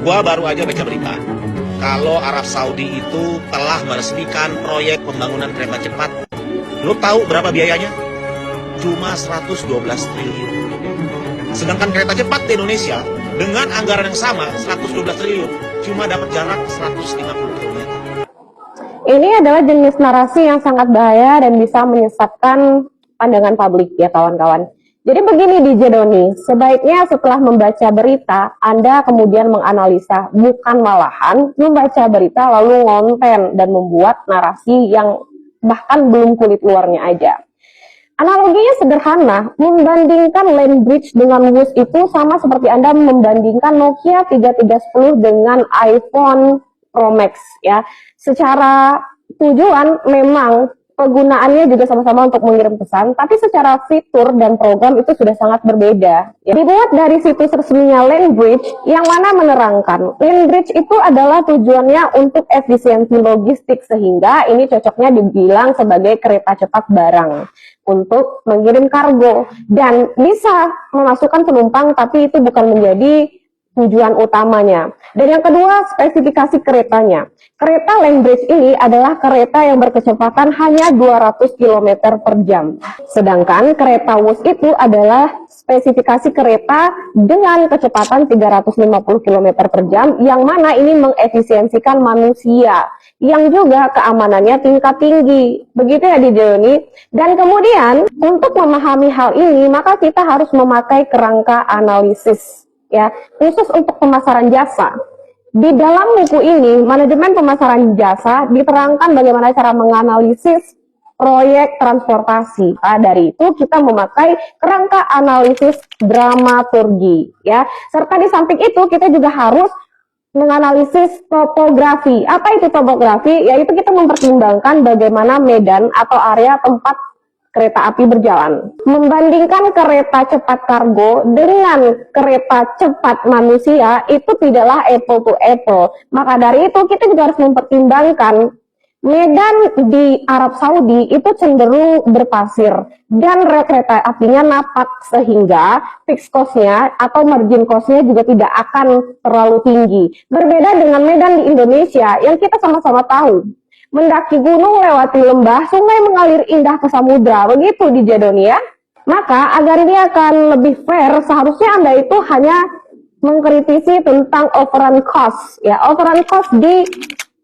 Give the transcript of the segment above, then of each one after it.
Gua baru aja baca berita kalau Arab Saudi itu telah meresmikan proyek pembangunan kereta cepat. Lo tahu berapa biayanya? Cuma 112 triliun. Sedangkan kereta cepat di Indonesia dengan anggaran yang sama 112 triliun cuma dapat jarak 150 km. Ini adalah jenis narasi yang sangat bahaya dan bisa menyesatkan pandangan publik ya kawan-kawan. Jadi begini DJ Doni, sebaiknya setelah membaca berita, Anda kemudian menganalisa, bukan malahan membaca berita lalu ngonten dan membuat narasi yang bahkan belum kulit luarnya aja. Analoginya sederhana, membandingkan Land Bridge dengan WUS itu sama seperti Anda membandingkan Nokia 3310 dengan iPhone Pro Max ya. Secara tujuan memang penggunaannya juga sama-sama untuk mengirim pesan, tapi secara fitur dan program itu sudah sangat berbeda. Ya, dibuat dari situs resminya Land Bridge yang mana menerangkan Land Bridge itu adalah tujuannya untuk efisiensi logistik sehingga ini cocoknya dibilang sebagai kereta cepat barang untuk mengirim kargo dan bisa memasukkan penumpang tapi itu bukan menjadi tujuan utamanya. Dan yang kedua, spesifikasi keretanya. Kereta Land Bridge ini adalah kereta yang berkecepatan hanya 200 km per jam. Sedangkan kereta WUS itu adalah spesifikasi kereta dengan kecepatan 350 km per jam, yang mana ini mengefisiensikan manusia, yang juga keamanannya tingkat tinggi. Begitu ya di Joni. Dan kemudian, untuk memahami hal ini, maka kita harus memakai kerangka analisis. Ya, khusus untuk pemasaran jasa. Di dalam buku ini, manajemen pemasaran jasa diterangkan bagaimana cara menganalisis proyek transportasi. Dari itu kita memakai kerangka analisis dramaturgi, ya. Serta di samping itu kita juga harus menganalisis topografi. Apa itu topografi? Yaitu kita mempertimbangkan bagaimana medan atau area tempat kereta api berjalan. Membandingkan kereta cepat kargo dengan kereta cepat manusia itu tidaklah apple to apple. Maka dari itu kita juga harus mempertimbangkan medan di Arab Saudi itu cenderung berpasir dan rel kereta apinya napak sehingga fixed cost-nya atau margin cost-nya juga tidak akan terlalu tinggi. Berbeda dengan medan di Indonesia yang kita sama-sama tahu. Mendaki gunung, lewati lembah, sungai mengalir indah ke samudra, begitu di Jadoni ya. Maka agar ini akan lebih fair, seharusnya Anda itu hanya mengkritisi tentang overrun cost. Ya, overrun cost di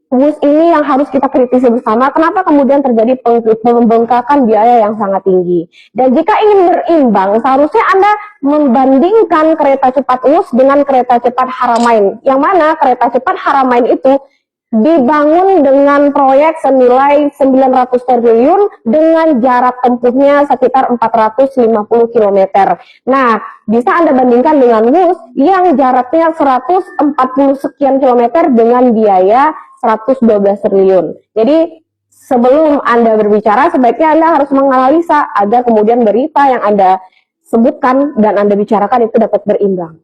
WUS ini yang harus kita kritisi bersama. Kenapa kemudian terjadi pembengkakan biaya yang sangat tinggi? Dan jika ingin berimbang, seharusnya Anda membandingkan kereta cepat WUS dengan kereta cepat Haramain. Yang mana kereta cepat Haramain itu dibangun dengan proyek senilai 900 triliun dengan jarak tempuhnya sekitar 450 km. Nah, bisa Anda bandingkan dengan WUS yang jaraknya 140 sekian kilometer dengan biaya 112 triliun. Jadi, sebelum Anda berbicara, sebaiknya Anda harus menganalisa agar kemudian berita yang Anda sebutkan dan Anda bicarakan itu dapat berimbang.